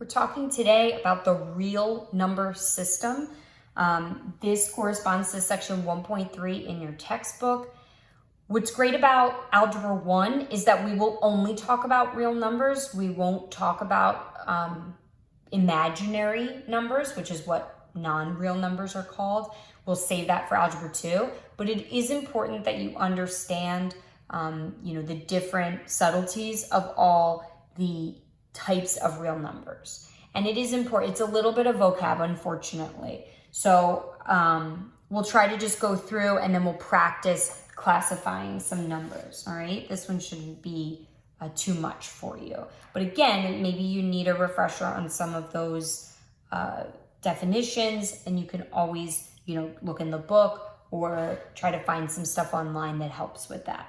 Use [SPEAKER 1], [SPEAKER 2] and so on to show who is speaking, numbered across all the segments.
[SPEAKER 1] We're talking today about the real number system. This corresponds to section 1.3 in your textbook. What's great about Algebra 1 is that we will only talk about real numbers. We won't talk about imaginary numbers, which is what non-real numbers are called. We'll save that for Algebra 2, but it is important that you understand the different subtleties of all the types of real numbers. And it is important. It's a little bit of vocab, unfortunately. So we'll try to just go through and then we'll practice classifying some numbers, all right? This one shouldn't be too much for you. But again, maybe you need a refresher on some of those definitions, and you can always, look in the book or try to find some stuff online that helps with that.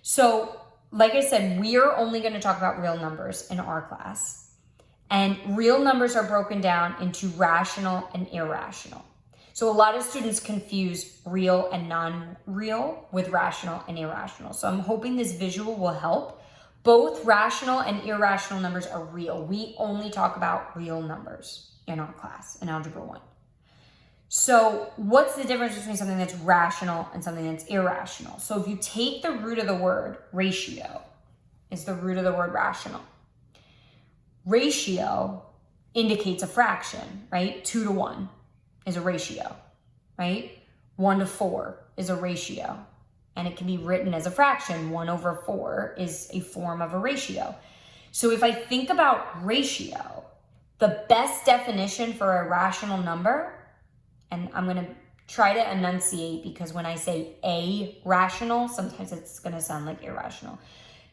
[SPEAKER 1] So, like I said, we're only going to talk about real numbers in our class. And real numbers are broken down into rational and irrational. So a lot of students confuse real and non-real with rational and irrational. So I'm hoping this visual will help. Both rational and irrational numbers are real. We only talk about real numbers in our class in Algebra 1. So what's the difference between something that's rational and something that's irrational? So if you take the root of the word ratio, is the root of the word rational. Ratio indicates a fraction, right? 2 to 1 is a ratio, right? 1 to 4 is a ratio. And it can be written as a fraction. 1 over 4 is a form of a ratio. So if I think about ratio, the best definition for a rational number, and I'm going to try to enunciate because when I say a rational, sometimes it's going to sound like irrational.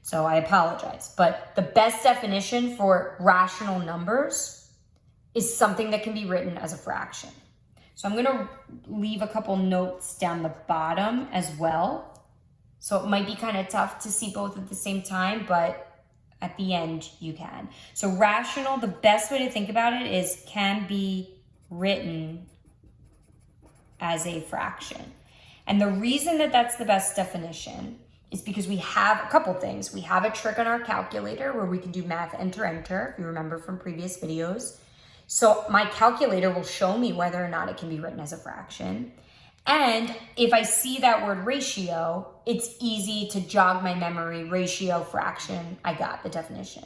[SPEAKER 1] So I apologize. But the best definition for rational numbers is something that can be written as a fraction. So I'm going to leave a couple notes down the bottom as well. So it might be kind of tough to see both at the same time, but at the end you can. So rational, the best way to think about it is can be written as a fraction. And the reason that that's the best definition is because we have a couple things. We have a trick on our calculator where we can do math enter, if you remember from previous videos. So my calculator will show me whether or not it can be written as a fraction. And if I see that word ratio, it's easy to jog my memory, ratio, fraction, I got the definition.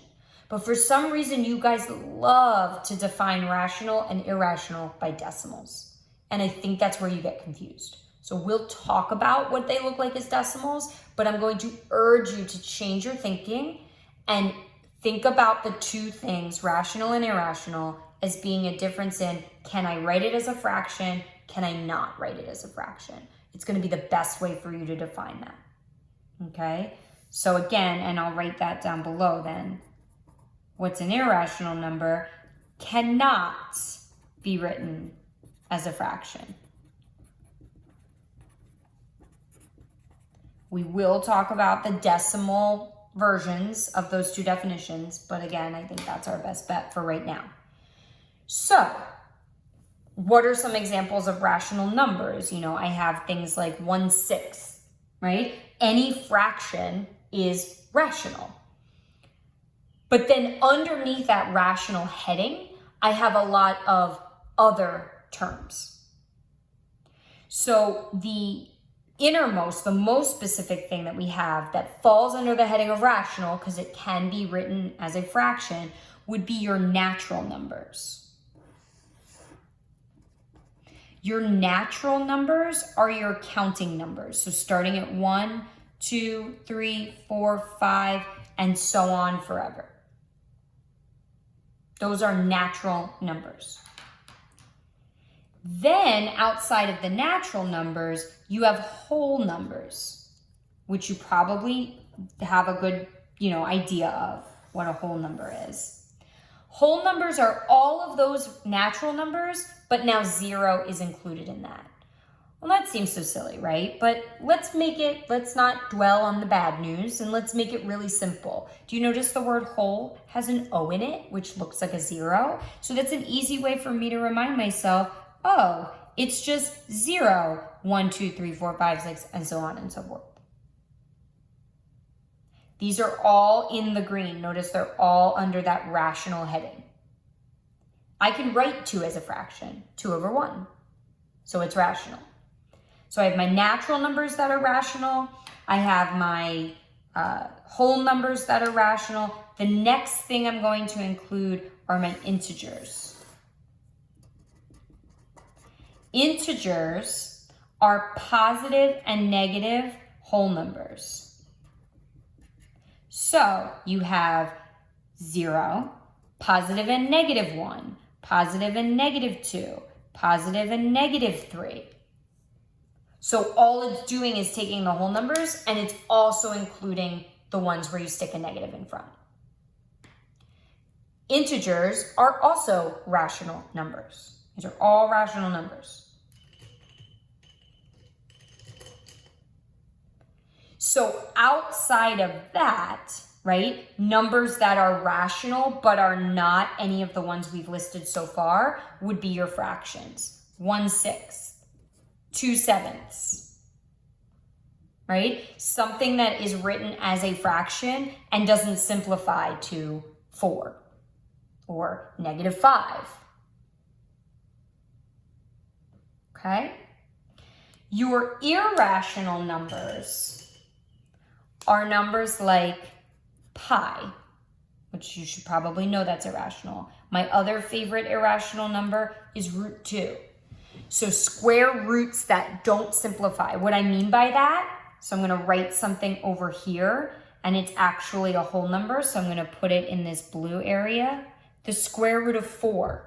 [SPEAKER 1] But for some reason, you guys love to define rational and irrational by decimals. And I think that's where you get confused. So we'll talk about what they look like as decimals, but I'm going to urge you to change your thinking and think about the two things, rational and irrational, as being a difference in, can I write it as a fraction? Can I not write it as a fraction? It's going to be the best way for you to define that. Okay? So again, and I'll write that down below then. What's an irrational number cannot be written as a fraction. We will talk about the decimal versions of those two definitions, but again, I think that's our best bet for right now. So, what are some examples of rational numbers? I have things like 1/6, right? Any fraction is rational. But then underneath that rational heading, I have a lot of other terms. So the innermost, the most specific thing that we have that falls under the heading of rational, because it can be written as a fraction, would be your natural numbers. Your natural numbers are your counting numbers. So starting at 1, 2, 3, 4, 5, and so on forever. Those are natural numbers. Then outside of the natural numbers, you have whole numbers, which you probably have a good, idea of what a whole number is. Whole numbers are all of those natural numbers, but now 0 is included in that. Well, that seems so silly, right? But let's not dwell on the bad news, and let's make it really simple. Do you notice the word whole has an O in it, which looks like a 0? So that's an easy way for me to remind myself, oh, it's just 0, 1, 2, 3, 4, 5, 6, and so on and so forth. These are all in the green. Notice they're all under that rational heading. I can write 2 as a fraction, 2 over 1. So it's rational. So I have my natural numbers that are rational. I have my whole numbers that are rational. The next thing I'm going to include are my integers. Integers are positive and negative whole numbers. So you have 0, positive and negative 1, positive and negative 2, positive and negative 3. So all it's doing is taking the whole numbers, and it's also including the ones where you stick a negative in front. Integers are also rational numbers. These are all rational numbers. So outside of that, right, numbers that are rational but are not any of the ones we've listed so far would be your fractions. 1/6, 2/7, right? Something that is written as a fraction and doesn't simplify to 4 or -5. Okay? Your irrational numbers are numbers like pi, which you should probably know that's irrational. My other favorite irrational number is √2. So square roots that don't simplify. What I mean by that, so I'm going to write something over here, and it's actually a whole number, so I'm going to put it in this blue area. The square root of 4.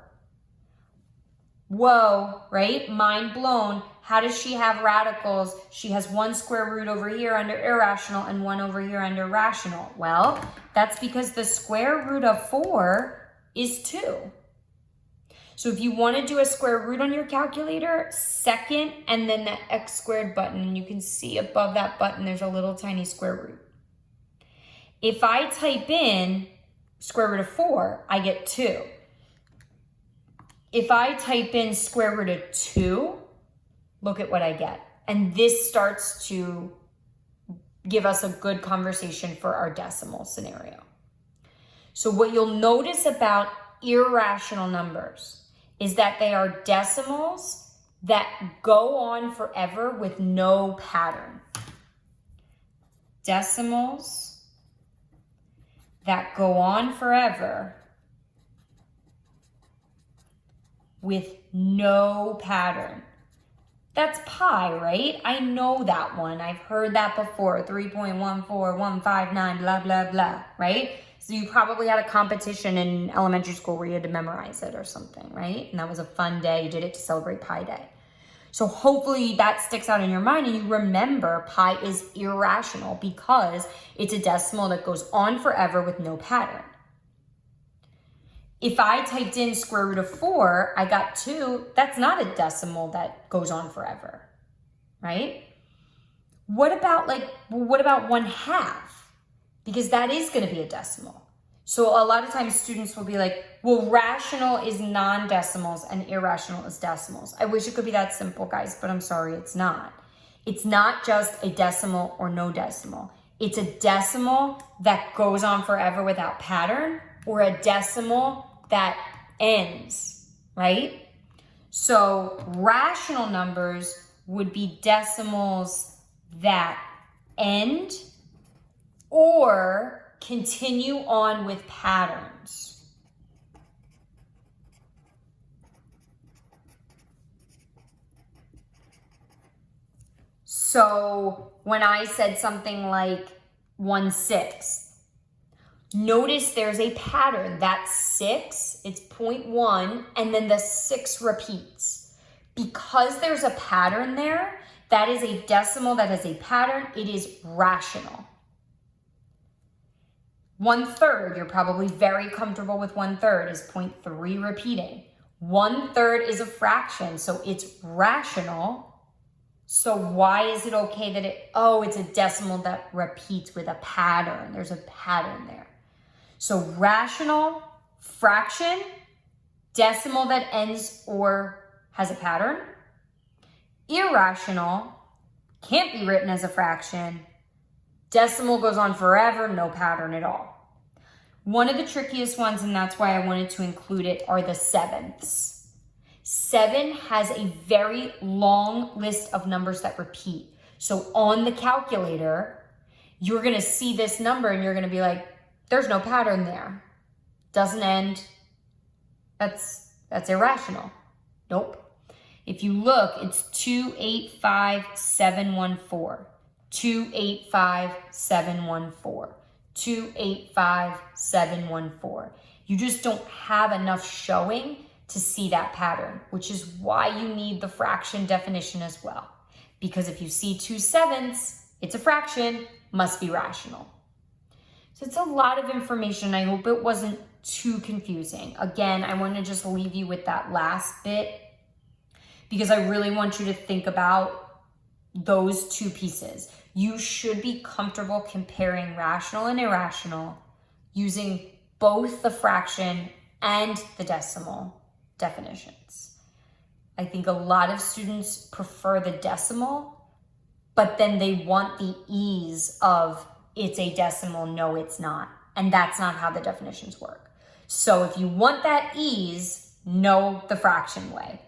[SPEAKER 1] Whoa, right? Mind blown. How does she have radicals? She has 1 square root over here under irrational and 1 over here under rational. Well, that's because the square root of 4 is 2. So if you want to do a square root on your calculator, second and then the x squared button, and you can see above that button there's a little tiny square root. If I type in square root of 4, I get 2. If I type in square root of 2, look at what I get. And this starts to give us a good conversation for our decimal scenario. So what you'll notice about irrational numbers is that they are decimals that go on forever with no pattern. Decimals that go on forever with no pattern. That's pi, right? I know that one. I've heard that before. 3.14159, blah, blah, blah, right? So you probably had a competition in elementary school where you had to memorize it or something, right? And that was a fun day. You did it to celebrate Pi Day. So hopefully that sticks out in your mind and you remember pi is irrational because it's a decimal that goes on forever with no pattern. If I typed in square root of 4, I got 2. That's not a decimal that goes on forever, right? What about 1/2? Because that is going to be a decimal. So a lot of times students will be like, well, rational is non-decimals and irrational is decimals. I wish it could be that simple, guys, but I'm sorry, it's not. It's not just a decimal or no decimal. It's a decimal that goes on forever without pattern, or a decimal that ends, right? So rational numbers would be decimals that end or continue on with patterns. So when I said something like 1/6, notice there's a pattern. That's 6, it's 0.1, and then the 6 repeats. Because there's a pattern there, that is a decimal that has a pattern. It is rational. 1/3, you're probably very comfortable with 1/3 is 0.3 repeating. 1/3 is a fraction, so it's rational. So why is it okay that it's a decimal that repeats with a pattern? There's a pattern there. So rational, fraction, decimal that ends or has a pattern. Irrational, can't be written as a fraction. Decimal goes on forever, no pattern at all. One of the trickiest ones, and that's why I wanted to include it, are the sevenths. 7 has a very long list of numbers that repeat. So on the calculator, you're gonna see this number and you're gonna be like, there's no pattern there. Doesn't end. That's irrational. Nope. If you look, it's 285714. 285714. 285714. You just don't have enough showing to see that pattern, which is why you need the fraction definition as well. Because if you see 2 7ths, it's a fraction, must be rational. So it's a lot of information. I hope it wasn't too confusing. Again, I want to just leave you with that last bit because I really want you to think about those two pieces. You should be comfortable comparing rational and irrational using both the fraction and the decimal definitions. I think a lot of students prefer the decimal, but then they want the ease of it's a decimal, no, it's not. And that's not how the definitions work. So if you want that ease, know the fraction way.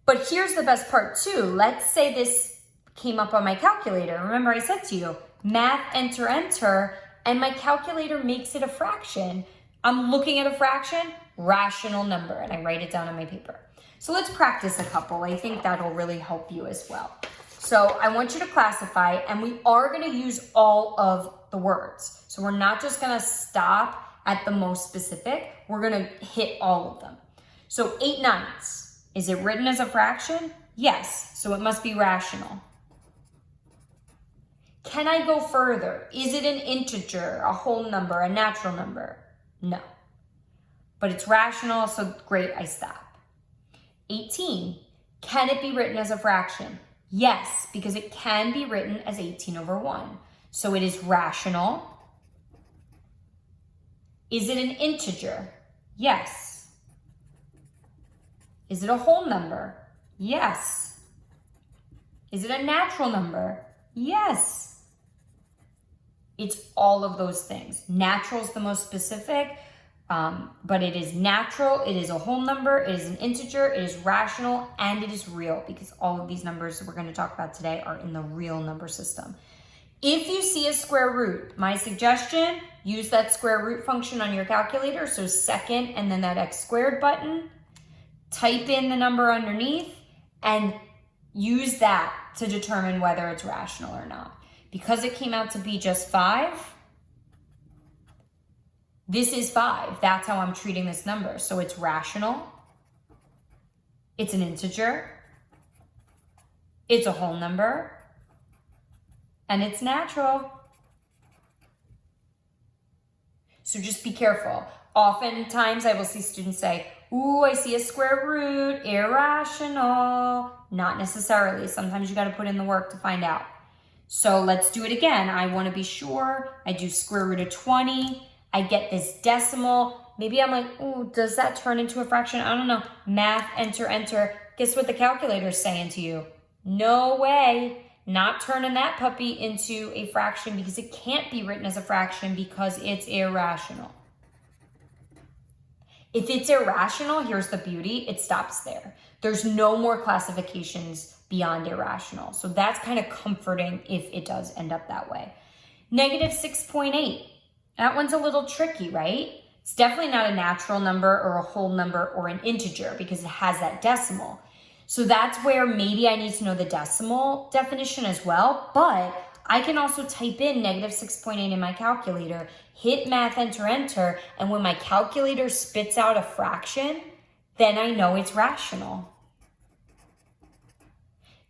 [SPEAKER 1] But here's the best part too. Let's say this came up on my calculator. Remember I said to you, math, enter, enter, and my calculator makes it a fraction. I'm looking at a fraction, rational number, and I write it down on my paper. So let's practice a couple. I think that'll really help you as well. So I want you to classify, and we are going to use all of the words. So we're not just going to stop at the most specific. We're going to hit all of them. So 8 9ths. Is it written as a fraction? Yes. So it must be rational. Can I go further? Is it an integer, a whole number, a natural number? No. But it's rational, so great, I stop. 18. Can it be written as a fraction? Yes, because it can be written as 18/1. So it is rational. Is it an integer? Yes. Is it a whole number? Yes. Is it a natural number? Yes. It's all of those things. Natural is the most specific, but it is natural, it is a whole number, it is an integer, it is rational, and it is real, because all of these numbers we're going to talk about today are in the real number system. If you see a square root, my suggestion, use that square root function on your calculator, so second and then that x squared button, type in the number underneath, and use that to determine whether it's rational or not. Because it came out to be just 5, this is 5. That's how I'm treating this number. So it's rational. It's an integer. It's a whole number. And it's natural. So just be careful. Oftentimes I will see students say, ooh, I see a square root, irrational. Not necessarily. Sometimes you got to put in the work to find out. So let's do it again. I want to be sure. I do square root of 20. I get this decimal. Maybe I'm like, oh, does that turn into a fraction? I don't know. Math, enter, enter. Guess what the calculator is saying to you? No way. Not turning that puppy into a fraction, because it can't be written as a fraction because it's irrational. If it's irrational, here's the beauty. It stops there. There's no more classifications beyond irrational. So that's kind of comforting if it does end up that way. Negative 6.8. That one's a little tricky, right? It's definitely not a natural number or a whole number or an integer because it has that decimal. So that's where maybe I need to know the decimal definition as well, but I can also type in negative 6.8 in my calculator, hit math, enter, enter, and when my calculator spits out a fraction, then I know it's rational.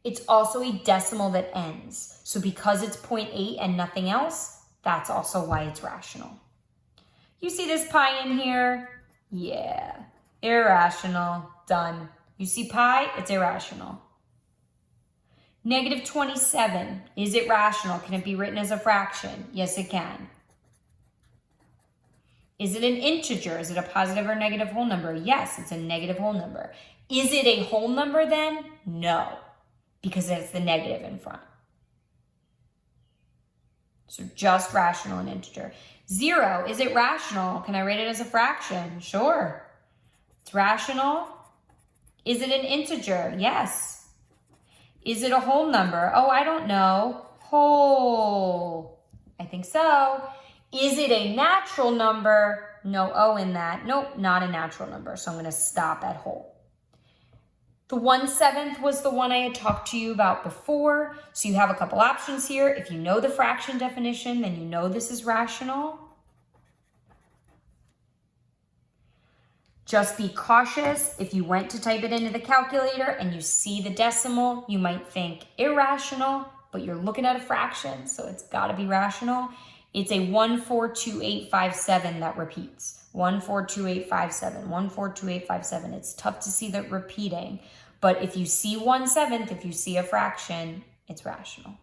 [SPEAKER 1] It's also a decimal that ends. So because it's 0.8 and nothing else, that's also why it's rational. You see this pi in here? Yeah, irrational, done. You see pi, it's irrational. Negative 27, is it rational? Can it be written as a fraction? Yes, it can. Is it an integer? Is it a positive or negative whole number? Yes, it's a negative whole number. Is it a whole number then? No, because it's the negative in front. So just rational and integer. 0, is it rational? Can I write it as a fraction? Sure. It's rational. Is it an integer? Yes. Is it a whole number? Oh, I don't know. Whole. I think so. Is it a natural number? No O in that. Nope, not a natural number. So I'm going to stop at whole. The 1/7 was the one I had talked to you about before. So you have a couple options here. If you know the fraction definition, then you know this is rational. Just be cautious. If you went to type it into the calculator and you see the decimal, you might think irrational, but you're looking at a fraction, so it's got to be rational. It's a 142857 that repeats. 142857, 142857. It's tough to see that repeating, but if you see 1/7, if you see a fraction, it's rational.